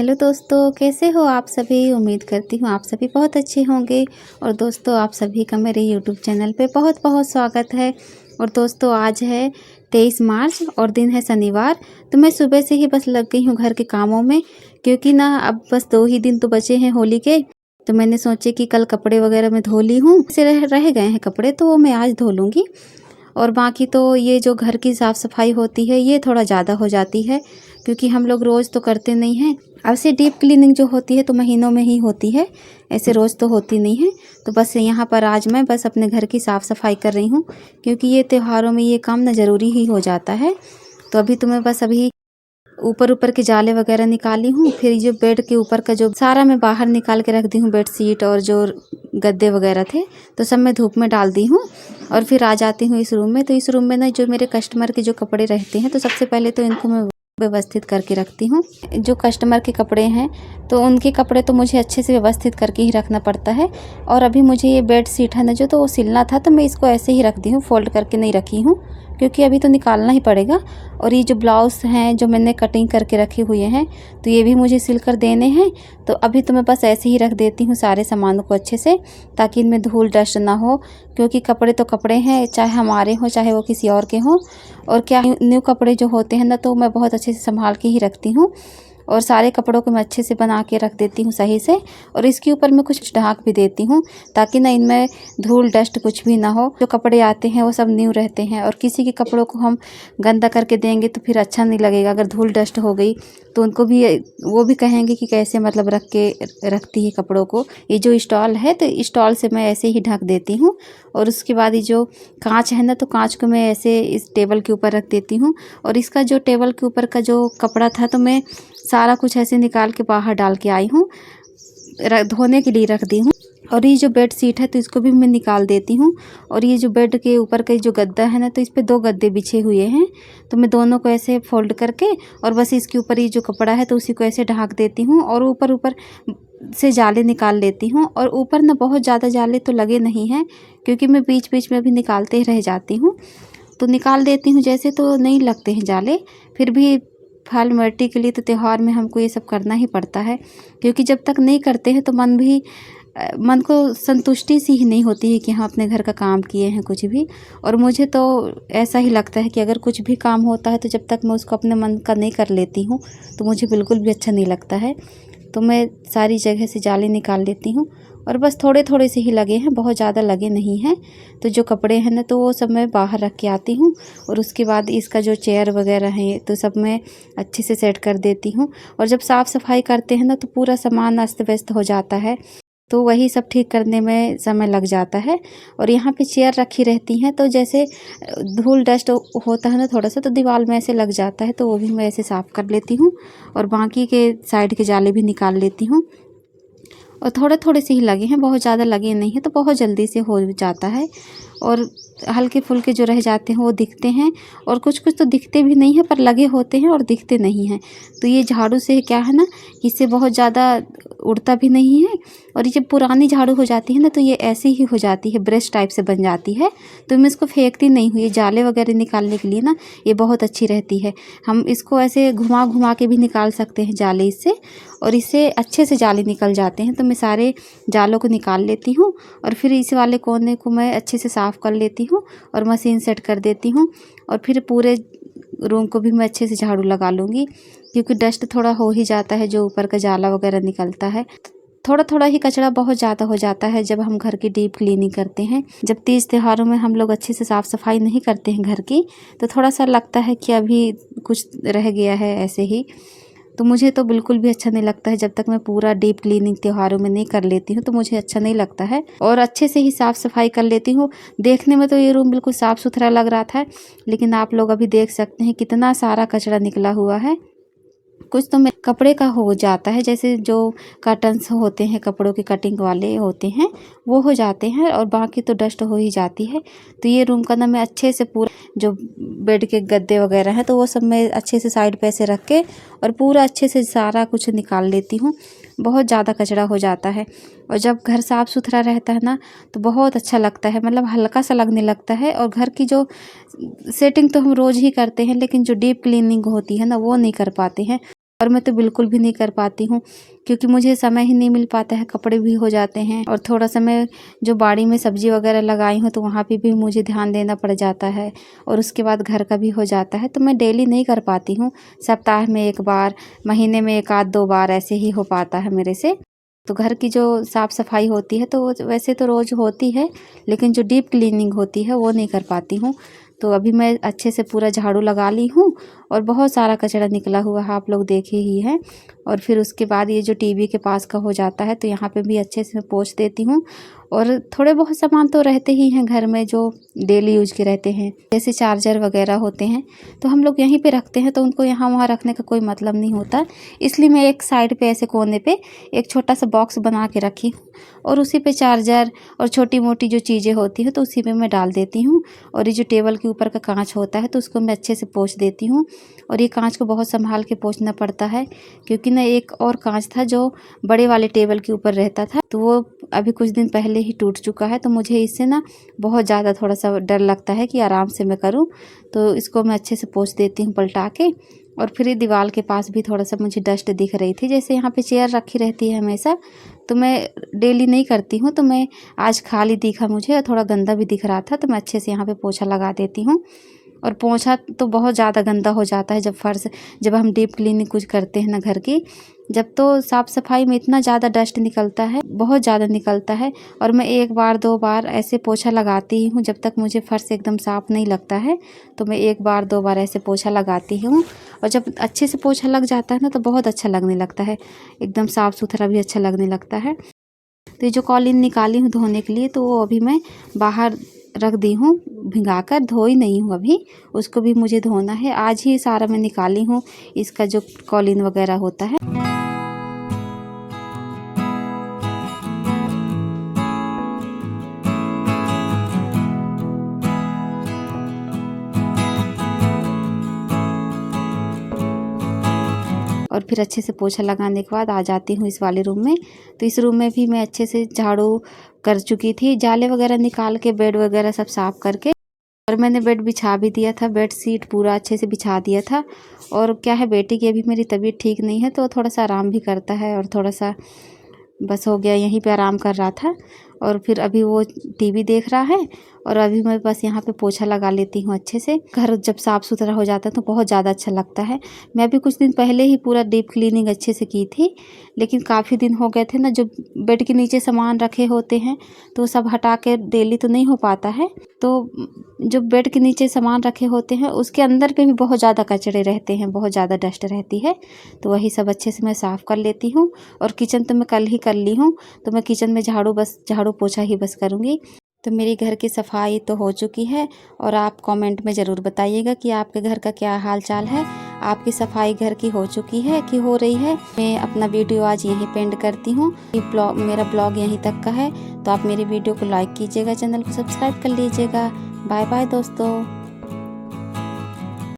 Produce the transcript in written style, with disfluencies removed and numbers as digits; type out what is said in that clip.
Hello दोस्तों, कैसे हो आप सभी। उम्मीद करती हूँ आप सभी बहुत अच्छे होंगे। और दोस्तों, आप सभी का मेरे यूट्यूब चैनल पे बहुत बहुत स्वागत है। और दोस्तों, आज है 23 मार्च और दिन है शनिवार। तो मैं सुबह से ही बस लग गई हूँ घर के कामों में, क्योंकि ना अब बस 2 ही दिन तो बचे हैं होली के। तो मैंने सोचे कि कल कपड़े वगैरह मैं धो ली हूँ, से रह गए हैं कपड़े, तो वो मैं आज धो लूँगी। और बाकी तो ये जो घर की साफ़ सफाई होती है ये थोड़ा ज़्यादा हो जाती है, क्योंकि हम लोग रोज़ तो करते नहीं हैं। ऐसे डीप क्लीनिंग जो होती है तो महीनों में ही होती है, ऐसे रोज़ तो होती नहीं है। तो बस यहाँ पर आज मैं बस अपने घर की साफ़ सफाई कर रही हूँ, क्योंकि ये त्योहारों में ये काम ना ज़रूरी ही हो जाता है। तो अभी तो मैं बस अभी ऊपर के जाले वगैरह निकाली हूँ। फिर जो बेड के ऊपर का जो सारा मैं बाहर निकाल के रख दी हूँ, बेडशीट और जो गद्दे वगैरह थे तो सब मैं धूप में डाल दी हूँ। और फिर आ जाती हूँ इस रूम में। तो इस रूम में ना जो मेरे कस्टमर के जो कपड़े रहते हैं, तो सबसे पहले तो इनको मैं व्यवस्थित करके रखती हूँ। जो कस्टमर के कपड़े हैं तो उनके कपड़े तो मुझे अच्छे से व्यवस्थित करके ही रखना पड़ता है। और अभी मुझे ये बेड शीट है ना जो, तो वो सिलना था, तो मैं इसको ऐसे ही रख दी हूँ, फोल्ड करके नहीं रखी हूँ, क्योंकि अभी तो निकालना ही पड़ेगा। और ये जो ब्लाउज हैं जो मैंने कटिंग करके रखे हुए हैं, तो ये भी मुझे सिल कर देने हैं। तो अभी तो मैं बस ऐसे ही रख देती हूँ सारे सामानों को अच्छे से, ताकि इनमें धूल डस्ट ना हो। क्योंकि कपड़े तो कपड़े हैं, चाहे हमारे हों चाहे वो किसी और के हों। और क्या न्यू कपड़े जो होते हैं ना, तो मैं बहुत अच्छे से संभाल के ही रखती हूँ। और सारे कपड़ों को मैं अच्छे से बना के रख देती हूँ सही से। और इसके ऊपर मैं कुछ ढाक भी देती हूँ, ताकि ना इनमें धूल डस्ट कुछ भी ना हो। जो कपड़े आते हैं वो सब न्यू रहते हैं, और किसी के कपड़ों को हम गंदा करके देंगे तो फिर अच्छा नहीं लगेगा। अगर धूल डस्ट हो गई तो उनको भी, वो भी कहेंगे कि कैसे मतलब रखती है कपड़ों को। ये जो स्टॉल है तो स्टॉल से मैं ऐसे ही ढक देती हूँ। और उसके बाद ये जो कांच है ना, तो कांच को मैं ऐसे इस टेबल के ऊपर रख देती हूँ। और इसका जो टेबल के ऊपर का जो कपड़ा था, तो मैं सारा कुछ ऐसे निकाल के बाहर डाल के आई हूँ, धोने के लिए रख दी हूँ। और ये जो बेड शीट है तो इसको भी मैं निकाल देती हूँ। और ये जो बेड के ऊपर का जो गद्दा है ना, तो इस पे 2 गद्दे बिछे हुए हैं, तो मैं दोनों को ऐसे फोल्ड करके और बस इसके ऊपर ये जो कपड़ा है तो उसी को ऐसे ढक देती हूँ। और ऊपर से जाले निकाल लेती हूँ। और ऊपर ना बहुत ज़्यादा जाले तो लगे नहीं हैं, क्योंकि मैं बीच बीच में भी निकालते ही रह जाती हूँ, तो निकाल देती हूँ। जैसे तो नहीं लगते हैं जाले, फिर भी फॉर्मेलिटी के लिए तो त्यौहार में हमको ये सब करना ही पड़ता है। क्योंकि जब तक नहीं करते हैं तो मन को संतुष्टि सी ही नहीं होती है कि हाँ अपने घर का काम किए हैं कुछ भी। और मुझे तो ऐसा ही लगता है कि अगर कुछ भी काम होता है तो जब तक मैं उसको अपने मन का नहीं कर लेती हूँ तो मुझे बिल्कुल भी अच्छा नहीं लगता है। तो मैं सारी जगह से जाले निकाल लेती हूँ। और बस थोड़े थोड़े से ही लगे हैं, बहुत ज़्यादा लगे नहीं हैं। तो जो कपड़े हैं ना, तो वो सब मैं बाहर रख के आती हूँ। और उसके बाद इसका जो चेयर वगैरह है तो सब मैं अच्छे से सेट कर देती हूँ। और जब साफ़ सफाई करते हैं ना, तो पूरा सामान अस्त व्यस्त हो जाता है, तो वही सब ठीक करने में समय लग जाता है। और यहाँ पे चेयर रखी रहती हैं, तो जैसे धूल डस्ट होता है ना थोड़ा सा, तो दीवार में ऐसे लग जाता है, तो वो भी मैं ऐसे साफ़ कर लेती हूँ। और बाकी के साइड के जाले भी निकाल लेती हूँ। और थोड़े थोड़े से ही लगे हैं, बहुत ज़्यादा लगे नहीं हैं, तो बहुत जल्दी से हो जाता है। और हल्के फुल्के जो रह जाते हैं वो दिखते हैं, और कुछ कुछ तो दिखते भी नहीं हैं, पर लगे होते हैं और दिखते नहीं हैं। तो ये झाड़ू से क्या है ना, इससे बहुत ज़्यादा उड़ता भी नहीं है। और ये जब पुरानी झाड़ू हो जाती है ना, तो ये ऐसी ही हो जाती है, ब्रश टाइप से बन जाती है। तो मैं इसको फेंकती नहीं हूँ, ये जाले वगैरह निकालने के लिए ना ये बहुत अच्छी रहती है। हम इसको ऐसे घुमा घुमा के भी निकाल सकते हैं जाले इससे, और इससे अच्छे से जाले निकल जाते हैं। तो मैं सारे जालों को निकाल लेती हूँ। और फिर इस वाले कोने को मैं अच्छे से साफ़ कर लेती हूँ और मशीन सेट कर देती हूँ। और फिर पूरे रूम को भी मैं अच्छे से झाड़ू लगा लूँगी, क्योंकि डस्ट थोड़ा हो ही जाता है जो ऊपर का जाला वगैरह निकलता है। थोड़ा थोड़ा ही कचरा बहुत ज़्यादा हो जाता है जब हम घर की डीप क्लीनिंग करते हैं। जब तीज त्योहारों में हम लोग अच्छे से साफ़ सफाई नहीं करते हैं घर की, तो थोड़ा सा लगता है कि अभी कुछ रह गया है ऐसे ही। तो मुझे तो बिल्कुल भी अच्छा नहीं लगता है जब तक मैं पूरा डीप क्लीनिंग त्योहारों में नहीं कर लेती हूँ, तो मुझे अच्छा नहीं लगता है। और अच्छे से ही साफ़ सफाई कर लेती हूँ। देखने में तो ये रूम बिल्कुल साफ़ सुथरा लग रहा था, लेकिन आप लोग अभी देख सकते हैं कितना सारा कचरा निकला हुआ है। कुछ तो मैं कपड़े का हो जाता है, जैसे जो कर्टन्स होते हैं कपड़ों की कटिंग वाले होते हैं वो हो जाते हैं, और बाकी तो डस्ट हो ही जाती है। तो ये रूम का ना मैं अच्छे से पूरा जो बेड के गद्दे वगैरह हैं तो वो सब मैं अच्छे से साइड पे ऐसे रख के और पूरा अच्छे से सारा कुछ निकाल लेती हूँ। बहुत ज़्यादा कचरा हो जाता है, और जब घर साफ़ सुथरा रहता है ना तो बहुत अच्छा लगता है, मतलब हल्का सा लगने लगता है। और घर की जो सेटिंग तो हम रोज़ ही करते हैं, लेकिन जो डीप क्लीनिंग होती है ना वो नहीं कर पाते हैं। और मैं तो बिल्कुल भी नहीं कर पाती हूँ, क्योंकि मुझे समय ही नहीं मिल पाता है, कपड़े भी हो जाते हैं और थोड़ा सा मैं जो बाड़ी में सब्जी वगैरह लगाई हूँ तो वहाँ पे भी मुझे ध्यान देना पड़ जाता है और उसके बाद घर का भी हो जाता है, तो मैं डेली नहीं कर पाती हूँ। सप्ताह में 1 बार, महीने में 1 आध 2 बार ऐसे ही हो पाता है मेरे से। तो घर की जो साफ़ सफाई होती है तो वैसे तो रोज़ होती है, लेकिन जो डीप क्लीनिंग होती है वो नहीं कर पाती हूँ। तो अभी मैं अच्छे से पूरा झाड़ू लगा ली हूँ और बहुत सारा कचरा निकला हुआ है, आप लोग देखे ही हैं। और फिर उसके बाद ये जो टीवी के पास का हो जाता है तो यहाँ पे भी अच्छे से मैं पोंछ देती हूँ। और थोड़े बहुत सामान तो रहते ही हैं घर में जो डेली यूज के रहते हैं, जैसे चार्जर वगैरह होते हैं तो हम लोग यहीं पे रखते हैं, तो उनको यहाँ वहाँ रखने का कोई मतलब नहीं होता। इसलिए मैं एक साइड पे ऐसे कोने पे एक छोटा सा बॉक्स बना के रखी हूँ और उसी पे चार्जर और छोटी मोटी जो चीज़ें होती हैं तो उसी पे मैं डाल देती हूँ। और ये जो टेबल के ऊपर का कांच होता है तो उसको मैं अच्छे से पोंछ देती हूँ। और ये कांच को बहुत संभाल के पोंछना पड़ता है, क्योंकि ना एक और कांच था जो बड़े वाले टेबल के ऊपर रहता था, तो वो अभी कुछ दिन पहले ही टूट चुका है। तो मुझे इससे ना बहुत ज़्यादा थोड़ा सा डर लगता है कि आराम से मैं करूँ, तो इसको मैं अच्छे से पोंछ देती हूँ पलटा के। और फिर ये दीवार के पास भी थोड़ा सा मुझे डस्ट दिख रही थी, जैसे यहाँ पे चेयर रखी रहती है हमेशा, तो मैं डेली नहीं करती हूँ। तो मैं आज खाली दिखा मुझे और थोड़ा गंदा भी दिख रहा था, तो मैं अच्छे से यहाँ पे पोछा लगा देती हूँ। और पोंछा तो बहुत ज़्यादा गंदा हो जाता है जब हम डीप क्लीनिंग कुछ करते हैं ना घर की, जब तो साफ़ सफाई में इतना ज़्यादा डस्ट निकलता है, बहुत ज़्यादा निकलता है। और मैं 1 बार 2 बार ऐसे पोछा लगाती ही हूँ, जब तक मुझे फर्श एकदम साफ़ नहीं लगता है तो मैं 1 बार 2 बार ऐसे पोछा लगाती हूँ। और जब अच्छे से पोछा लग जाता है ना तो बहुत अच्छा लगने लगता है, एकदम साफ़ सुथरा भी अच्छा लगने लगता है। तो ये जो कॉलीन निकाली हूँ धोने के लिए तो वो अभी मैं बाहर रख दी हूँ भिंगाकर, धोई नहीं हूँ अभी, उसको भी मुझे धोना है। आज ही सारा मैं निकाली हूँ इसका जो कॉलीन वगैरह होता है। और फिर अच्छे से पोछा लगाने के बाद आ जाती हूँ इस वाले रूम में। तो इस रूम में भी मैं अच्छे से झाड़ू कर चुकी थी, जाले वगैरह निकाल के बेड वगैरह सब साफ़ करके, और मैंने बेड बिछा भी दिया था, बेड शीट पूरा अच्छे से बिछा दिया था। और क्या है, बेटी की अभी मेरी तबीयत ठीक नहीं है तो थोड़ा सा आराम भी करता है, और थोड़ा सा बस हो गया, यहीं पे आराम कर रहा था। और फिर अभी वो टीवी देख रहा है और अभी मैं बस यहाँ पे पोछा लगा लेती हूँ अच्छे से। घर जब साफ़ सुथरा हो जाता है तो बहुत ज़्यादा अच्छा लगता है। मैं अभी कुछ दिन पहले ही पूरा डीप क्लीनिंग अच्छे से की थी, लेकिन काफ़ी दिन हो गए थे ना, जो बेड के नीचे सामान रखे होते हैं तो सब हटा के डेली तो नहीं हो पाता है। तो जो बेड के नीचे सामान रखे होते हैं उसके अंदर पे भी बहुत ज़्यादा कचरे रहते हैं, बहुत ज़्यादा डस्ट रहती है, तो वही सब अच्छे से मैं साफ़ कर लेती हूँ। और किचन तो मैं कल ही कर ली हूँ, तो मैं किचन में झाड़ू पोछा ही बस करूँगी। तो मेरी घर की सफाई तो हो चुकी है, और आप कमेंट में ज़रूर बताइएगा कि आपके घर का क्या हाल चाल है, आपकी सफाई घर की हो चुकी है कि हो रही है। मैं अपना वीडियो आज यहीं पे एंड करती हूँ। मेरा ब्लॉग यहीं तक का है, तो आप मेरी वीडियो को लाइक कीजिएगा, चैनल को सब्सक्राइब कर लीजिएगा। बाय बाय दोस्तों।